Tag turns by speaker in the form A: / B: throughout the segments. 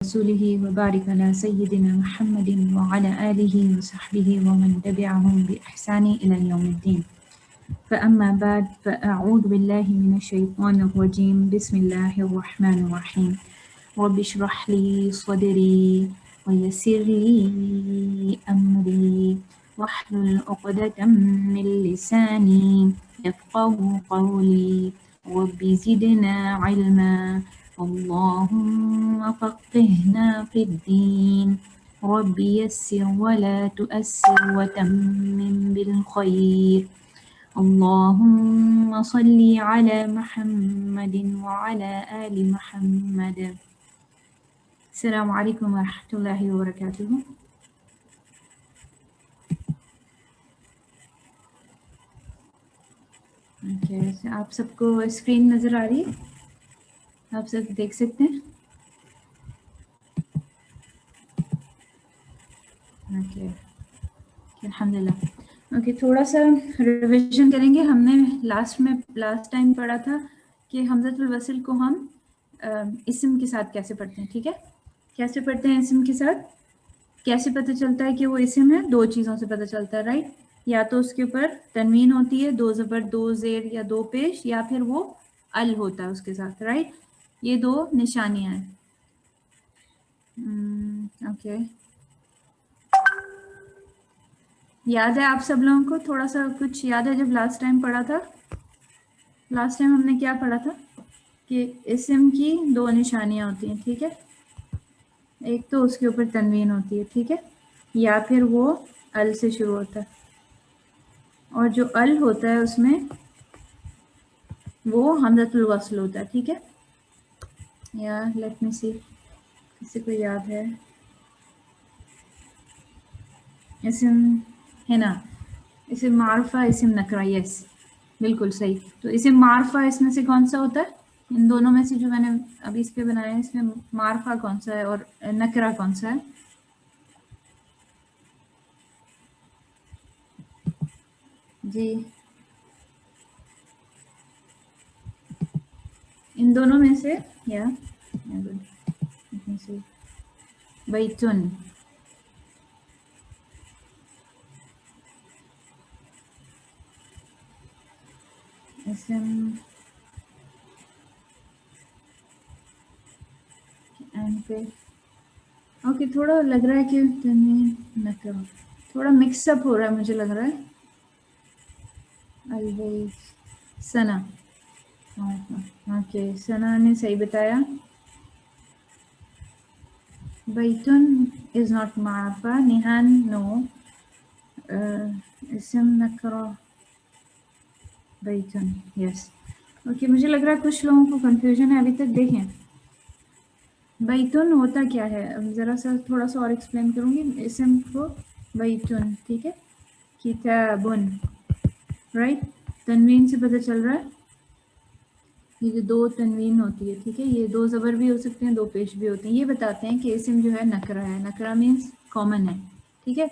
A: رسوله وبارك على سيدنا محمد وعلى آله وصحبه ومن تبعهم بإحسان إلى يوم الدين. فأما بعد فأعوذ بالله من الشيطان الرجيم. بسم الله الرحمن الرحيم. رب اشرح لي صدري ويسر لي أمري واحلل عقدة من لساني يفقه قولي رب زدنا علما اللهم فقهنا في الدين رب يسر ولا تؤسر وتمم بالخير اللهم صل على محمد وعلى آل محمد. السلام علیکم ورحمۃ اللہ وبرکاتہ. آپ سب کو اسکرین نظر آ رہی ہے؟ آپ سب دیکھ سکتے ہیں؟ اوکے الحمد للہ. اوکے تھوڑا سا ریویژن کریں گے. ہم نے لاسٹ ٹائم پڑھا تھا کہ حمزۃ الوصل کو ہم اسم کے ساتھ کیسے پڑھتے ہیں. ٹھیک ہے، کیسے پڑھتے ہیں اسم کے ساتھ؟ کیسے پتہ چلتا ہے کہ وہ اسم ہے؟ دو چیزوں سے پتہ چلتا ہے، رائٹ. یا تو اس کے اوپر تنوین ہوتی ہے، دو زبر دو زیر یا دو پیش، یا پھر وہ ال ہوتا ہے اس کے ساتھ، رائٹ. یہ دو نشانیاں ہیں. اوکے یاد ہے آپ سب لوگوں کو؟ تھوڑا سا کچھ یاد ہے جب لاسٹ ٹائم پڑھا تھا؟ لاسٹ ٹائم ہم نے کیا پڑھا تھا کہ اسم کی دو نشانیاں ہوتی ہیں. ٹھیک ہے، ایک تو اس کے اوپر تنوین ہوتی ہے، ٹھیک ہے، یا پھر وہ ال سے شروع ہوتا ہے. اور جو ال ہوتا ہے اس میں وہ حمزۃ الوصل ہوتا ہے. ٹھیک ہے، یا لیٹ می سی کسی کو یاد ہے؟ اسم ہے نا، اسم معرفہ، اسم نکرہ. یس بالکل صحیح. تو اسم معرفہ اس میں سے کون سا ہوتا ہے؟ ان دونوں میں سے جو میں نے ابھی اس پہ بنایا ہے، اس میں معرفہ کون سا ہے اور نکرہ کون سا ہے؟ جی ان دونوں میں سے یا بیتن. اسم پہ اوکے تھوڑا لگ رہا ہے کہ نکرہ تھوڑا مکس اپ ہو رہا ہے، مجھے لگ رہا ہے. البیت ثنا. اوکے ثنا نے صحیح بتایا. بیتن از ناٹ معرفہ. نیہان نو. اسم نکرہ بیتن. Yes okay. مجھے لگ رہا ہے کچھ لوگوں کو کنفیوژن ہے ابھی تک. دیکھیں بیتن ہوتا کیا ہے، ذرا سا تھوڑا سا اور ایکسپلین کروں گی اسم کو. بیتن ٹھیک ہے، کتابن، رائٹ. تنوین سے پتہ چل رہا ہے، یہ جو دو تنوین ہوتی ہے، ٹھیک ہے، یہ دو زبر بھی ہو سکتے ہیں، دو پیش بھی ہوتے ہیں. یہ بتاتے ہیں کہ اسم جو ہے نکرہ ہے. نکرہ مینس کامن ہے، ٹھیک ہے.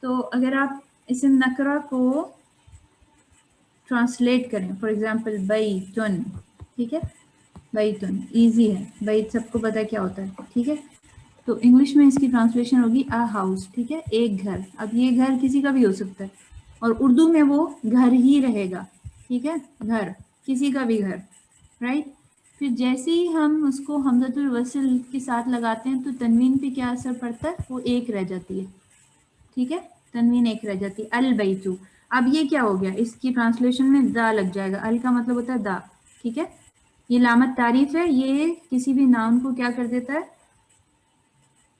A: تو اگر آپ اسم نکرہ کو ٹرانسلیٹ کریں، فار ایگزامپل بیتن، ٹھیک ہے، بیتن ایزی ہے. بیت سب کو پتہ ہے کیا ہوتا ہے، ٹھیک ہے. تو انگلش میں اس کی ٹرانسلیشن ہوگی ا ہاؤس، ٹھیک ہے، ایک گھر. اب یہ گھر کسی کا بھی ہو سکتا ہے، اور اردو میں وہ گھر ہی رہے گا، ٹھیک ہے، گھر کسی کا بھی گھر، رائٹ. پھر جیسے ہی ہم اس کو حمزۃ الوصل کے ساتھ لگاتے ہیں تو تنوین پہ کیا اثر پڑتا ہے؟ وہ ایک رہ جاتی ہے، ٹھیک ہے، تنوین ایک رہ جاتی ہے. البیتو. اب یہ کیا ہو گیا؟ اس کی ٹرانسلیشن میں دا لگ جائے گا. ال کا مطلب ہوتا ہے دا، ٹھیک ہے. یہ لامت تعریف ہے، یہ کسی بھی ناؤن کو کیا کر دیتا ہے؟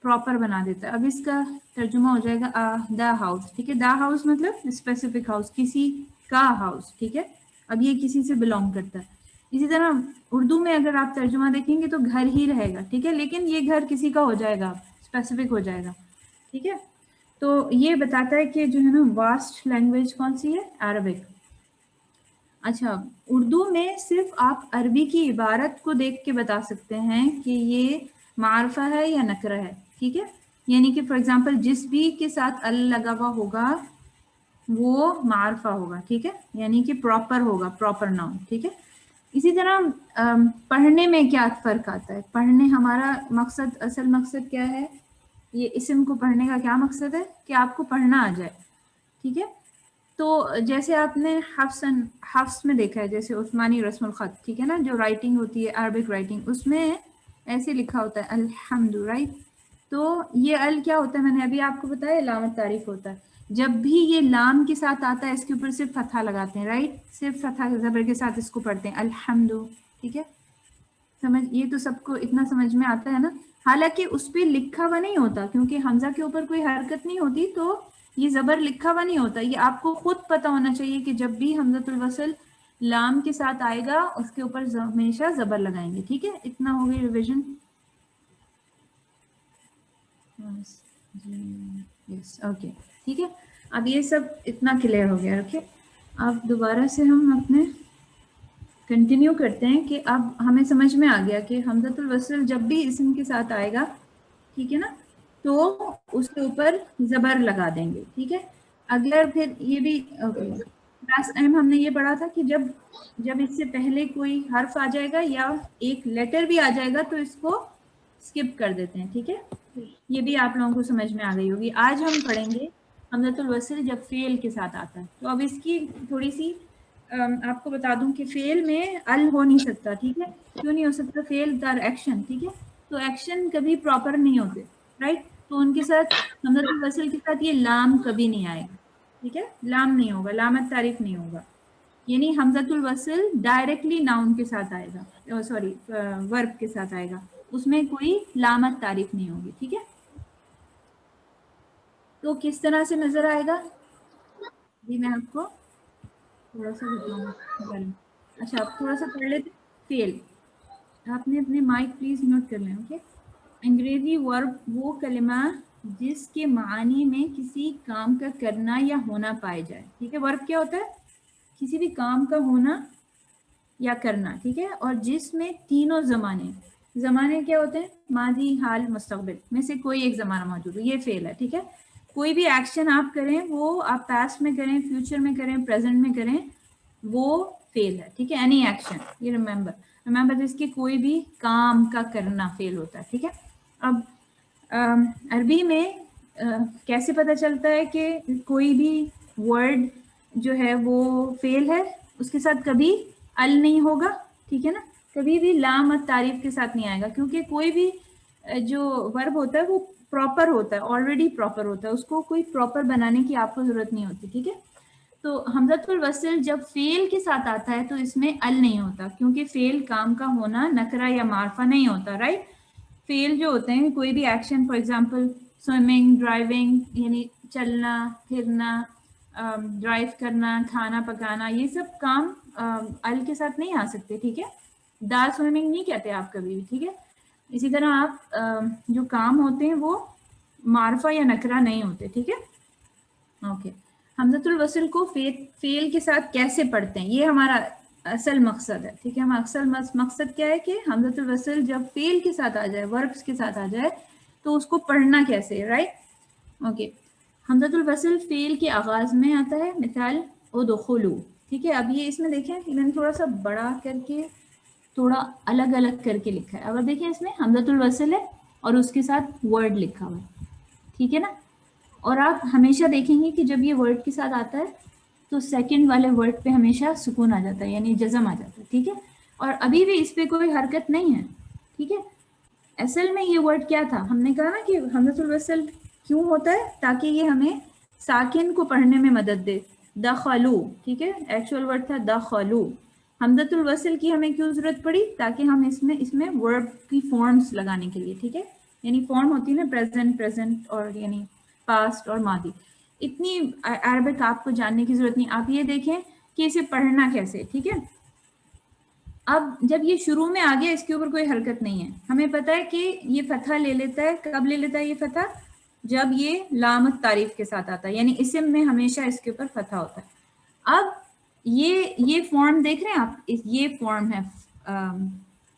A: پراپر بنا دیتا ہے. اب اس کا ترجمہ ہو جائے گا دا ہاؤس، ٹھیک ہے. دا ہاؤس مطلب اسپیسیفک ہاؤس، کسی کا ہاؤس، ٹھیک ہے. اب یہ کسی سے بلونگ کرتا ہے. اسی طرح اردو میں اگر آپ ترجمہ دیکھیں گے تو گھر ہی رہے گا، ٹھیک ہے، لیکن یہ گھر کسی کا ہو جائے گا، اسپیسیفک ہو جائے گا، ٹھیک ہے. تو یہ بتاتا ہے کہ جو ہے نا واسٹ لینگویج کون سی ہے؟ عربک. اچھا اردو میں صرف آپ عربی کی عبارت کو دیکھ کے بتا سکتے ہیں کہ یہ معرفہ ہے یا نکرہ ہے، ٹھیک ہے. یعنی کہ فار ایگزامپل جس بھی کے ساتھ ال لگا ہوا ہوگا وہ معرفہ ہوگا، ٹھیک ہے، یعنی کہ پراپر ہوگا، پراپر ناؤن، ٹھیک ہے. اسی طرح پڑھنے میں کیا فرق آتا ہے؟ پڑھنے ہمارا مقصد، اصل مقصد کیا ہے؟ یہ اسم کو پڑھنے کا کیا مقصد ہے؟ کہ آپ کو پڑھنا آ جائے، ٹھیک ہے؟ تو جیسے آپ نے حفظ میں دیکھا ہے، جیسے عثمانی رسم الخط، ٹھیک ہے نا، جو رائٹنگ ہوتی ہے عربک رائٹنگ، اس میں ایسے لکھا ہوتا ہے الحمد، رائٹ؟ تو یہ ال کیا ہوتا ہے؟ میں نے ابھی آپ کو بتایا علامت تعریف ہوتا ہے. جب بھی یہ لام کے ساتھ آتا ہے اس کے اوپر صرف فتحہ لگاتے ہیں، رائٹ؟ صرف فتحہ زبر کے ساتھ اس کو پڑھتے ہیں الحمد، ٹھیک ہے؟ سمجھ، یہ تو سب کو اتنا سمجھ میں آتا ہے نا. حالانکہ اس پہ لکھا ہوا نہیں ہوتا، کیونکہ حمزہ کے اوپر کوئی حرکت نہیں ہوتی، تو یہ زبر لکھا ہوا نہیں ہوتا. یہ آپ کو خود پتا ہونا چاہیے کہ جب بھی حمزۃ الوصل لام کے ساتھ آئے گا اس کے اوپر ہمیشہ زبر لگائیں گے، ٹھیک ہے؟ اتنا ہو گئی ریویژن. یس، اوکے، ٹھیک ہے. اب یہ سب اتنا کلیئر ہو گیا. اوکے، اب دوبارہ سے ہم اپنے کنٹینیو کرتے ہیں کہ اب ہمیں سمجھ میں آ گیا کہ حمزۃ الوصل جب بھی اسم کے ساتھ آئے گا، ٹھیک ہے نا، تو اس کے اوپر زبر لگا دیں گے، ٹھیک ہے. اگلا پھر یہ بھی لاسٹ ٹائم ہم نے یہ پڑھا تھا کہ جب اس سے پہلے کوئی حرف آ جائے گا یا ایک لیٹر بھی آ جائے گا تو اس کو اسکپ کر دیتے ہیں، ٹھیک ہے. یہ بھی آپ لوگوں کو سمجھ میں آ گئی ہوگی. آج ہم پڑھیں گے حمزۃ الوصل جب فعل کے ساتھ آتا ہے. تو اب اس کی تھوڑی سی آپ کو بتا دوں کہ فعل میں ال ہو نہیں سکتا، ٹھیک ہے؟ کیوں نہیں ہو سکتا؟ فعل در ایکشن، ٹھیک ہے؟ تو ایکشن کبھی پراپر نہیں ہوتے، رائٹ؟ تو ان کے ساتھ حمزۃ الوصل کے ساتھ یہ لام کبھی نہیں آئے گا، ٹھیک ہے؟ لام نہیں ہوگا، لامت تعریف نہیں ہوگا. یعنی حمزۃ الوصل ڈائریکٹلی ناؤن کے ساتھ آئے گا، سوری ورب کے ساتھ آئے گا، اس میں کوئی لامت تعریف نہیں ہوگی، ٹھیک ہے؟ تو کس طرح سے نظر آئے گا؟ جی میں آپ کو تھوڑا سا بتاؤں. اچھا، آپ تھوڑا سا پڑھ لیتے. فیل، آپ نے اپنے مائک پلیز نوٹ کر لیں. اوکے، انگریزی ورب وہ کلمہ جس کے معنی میں کسی کام کا کرنا یا ہونا پائے جائے، ٹھیک ہے؟ ورب کیا ہوتا ہے؟ کسی بھی کام کا ہونا یا کرنا، ٹھیک ہے؟ اور جس میں تینوں زمانے کیا ہوتے ہیں؟ ماضی، حال، مستقبل میں سے کوئی ایک زمانہ موجود ہے، یہ فعل ہے، ٹھیک ہے؟ کوئی بھی ایکشن آپ کریں، وہ آپ پاسٹ میں کریں، فیوچر میں کریں، پریزنٹ میں کریں، وہ فعل ہے، ٹھیک ہے؟ اینی ایکشن، یہ ریمبر جس کے کوئی بھی کام کا کرنا فعل ہوتا ہے، ٹھیک ہے؟ اب عربی میں کیسے پتہ چلتا ہے کہ کوئی بھی ورڈ جو ہے وہ فعل ہے؟ اس کے ساتھ کبھی ال نہیں ہوگا، ٹھیک ہے نا؟ کبھی بھی لام اور تعریف کے ساتھ نہیں آئے گا، کیونکہ کوئی بھی جو ورب ہوتا ہے وہ پراپر ہوتا ہے، آلریڈی پراپر ہوتا ہے، اس کو کوئی پراپر بنانے کی آپ کو ضرورت نہیں ہوتی، ٹھیک ہے؟ تو حمزۃ الوصل جب فعل کے ساتھ آتا ہے تو اس میں ال نہیں ہوتا، کیونکہ فعل کام کا ہونا نکرہ یا معرفہ نہیں ہوتا، رائٹ؟ فعل جو ہوتے ہیں کوئی بھی action, for example swimming, driving, یعنی چلنا پھرنا، ڈرائیو کرنا، کھانا پکانا، یہ سب کام ال کے ساتھ نہیں آ سکتے، ٹھیک ہے؟ دا سوئمنگ نہیں کہتے آپ کبھی بھی، ٹھیک ہے؟ اسی طرح آپ جو کام ہوتے ہیں وہ معرفہ یا نکرہ نہیں ہوتے، ٹھیک ہے؟ اوکے، حمزۃ الوصل کو فعل کے ساتھ کیسے پڑھتے ہیں، یہ ہمارا اصل مقصد ہے، ٹھیک ہے؟ ہم اصل مقصد کیا ہے کہ حمزۃ الوصل جب فعل کے ساتھ آ جائے، وربس کے ساتھ آ جائے، تو اس کو پڑھنا کیسے ہے، رائٹ؟ اوکے، حمزۃ الوصل فعل کے آغاز میں آتا ہے، مثال ادخلوا، ٹھیک ہے؟ اب یہ اس میں دیکھیں کہ میں نے تھوڑا سا بڑا کر کے تھوڑا الگ الگ کر کے لکھا ہے. اگر دیکھیں اس میں حمزۃ الوصل ہے اور اس کے ساتھ ورڈ لکھا ہوا ہے، ٹھیک ہے نا؟ اور آپ ہمیشہ دیکھیں گے کہ جب یہ ورڈ کے ساتھ آتا ہے تو سیکنڈ والے ورڈ پہ ہمیشہ سکون آ جاتا ہے، یعنی جزم آ جاتا ہے، ٹھیک ہے؟ اور ابھی بھی اس پہ کوئی حرکت نہیں ہے، ٹھیک ہے؟ اصل میں یہ ورڈ کیا تھا؟ ہم نے کہا نا کہ حمزۃ الوصل کیوں ہوتا ہے؟ تاکہ یہ ہمیں ساکن کو پڑھنے میں مدد دے. دخلوا، ٹھیک ہے؟ ایکچوئل ورڈ تھا دخلوا. حمزۃ الوصل کی ہمیں کیوں ضرورت پڑی؟ تاکہ ہم اس میں ورب کی فارمز لگانے کے لیے، ٹھیک ہے؟ یعنی فارم ہوتی ہے نا پریزنٹ اور یعنی پاسٹ اور ماضی. اتنی عربک آپ کو جاننے کی ضرورت نہیں. آپ یہ دیکھیں کہ اسے پڑھنا کیسے، ٹھیک ہے؟ اب جب یہ شروع میں آ گیا، اس کے اوپر کوئی حرکت نہیں ہے، ہمیں پتہ ہے کہ یہ فتحہ لے لیتا ہے. کب لے لیتا ہے یہ فتحہ؟ جب یہ لامت تعریف کے ساتھ آتا ہے، یعنی اسم میں ہمیشہ اس کے اوپر فتحہ ہوتا ہے. اب یہ فارم دیکھ رہے ہیں آپ، یہ فارم ہے،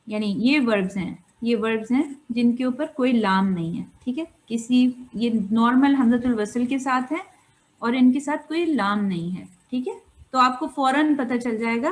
A: یعنی یہ وربز ہیں جن کے اوپر کوئی لام نہیں ہے، ٹھیک ہے؟ یہ نارمل حمزۃ الوصل کے ساتھ ہے اور ان کے ساتھ کوئی لام نہیں ہے، ٹھیک ہے؟ تو آپ کو فوراً پتہ چل جائے گا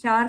A: 4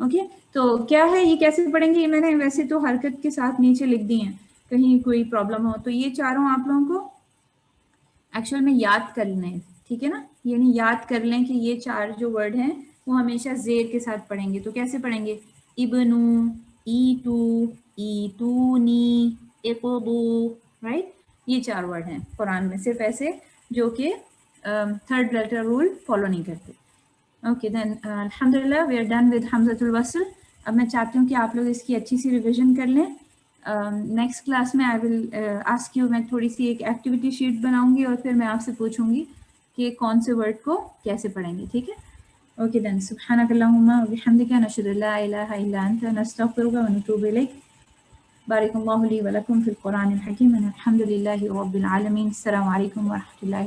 A: اوکے تو کیا ہے یہ کیسے پڑھیں گے؟ یہ میں نے ویسے تو حرکت کے ساتھ نیچے لکھ دی ہیں، کہیں کوئی پرابلم ہو تو یہ چاروں آپ لوگوں کو ایکچوئل میں یاد کر لیں، ٹھیک ہے نا، یعنی یاد کر لیں کہ یہ چار جو ورڈ ہیں وہ ہمیشہ زیر کے ساتھ پڑھیں گے. تو کیسے پڑھیں گے؟ ابنو، ایٹو، ایٹونی، اقبو، رائٹ. یہ چار ورڈ ہیں قرآن میں، صرف ایسے جو کہ تھرڈ لیٹر رول فالو نہیں کرتے. اوکے دین الحمدللہ وی آر ڈن ود حمزۃ الوصل. اب میں چاہتی ہوں کہ آپ لوگ اس کی اچھی سی ریویژن کر لیں. نیکسٹ کلاس میں آئی ول آسک یو، میں تھوڑی سی ایک ایکٹیویٹی شیٹ بناؤں گی اور پھر میں آپ سے پوچھوں گی کہ کون سے ورڈ کو کیسے پڑھیں گے، ٹھیک ہے؟ اوکے دین سبحانک اللہم و بحمدک نشہد ان لا الہ الا انت نستغفرک و نتوب الیک. بارک اللہ لی و لکم فی القرآن الحکیم. الحمد للہ رب العالمین. السلام علیکم و رحمۃ اللہ.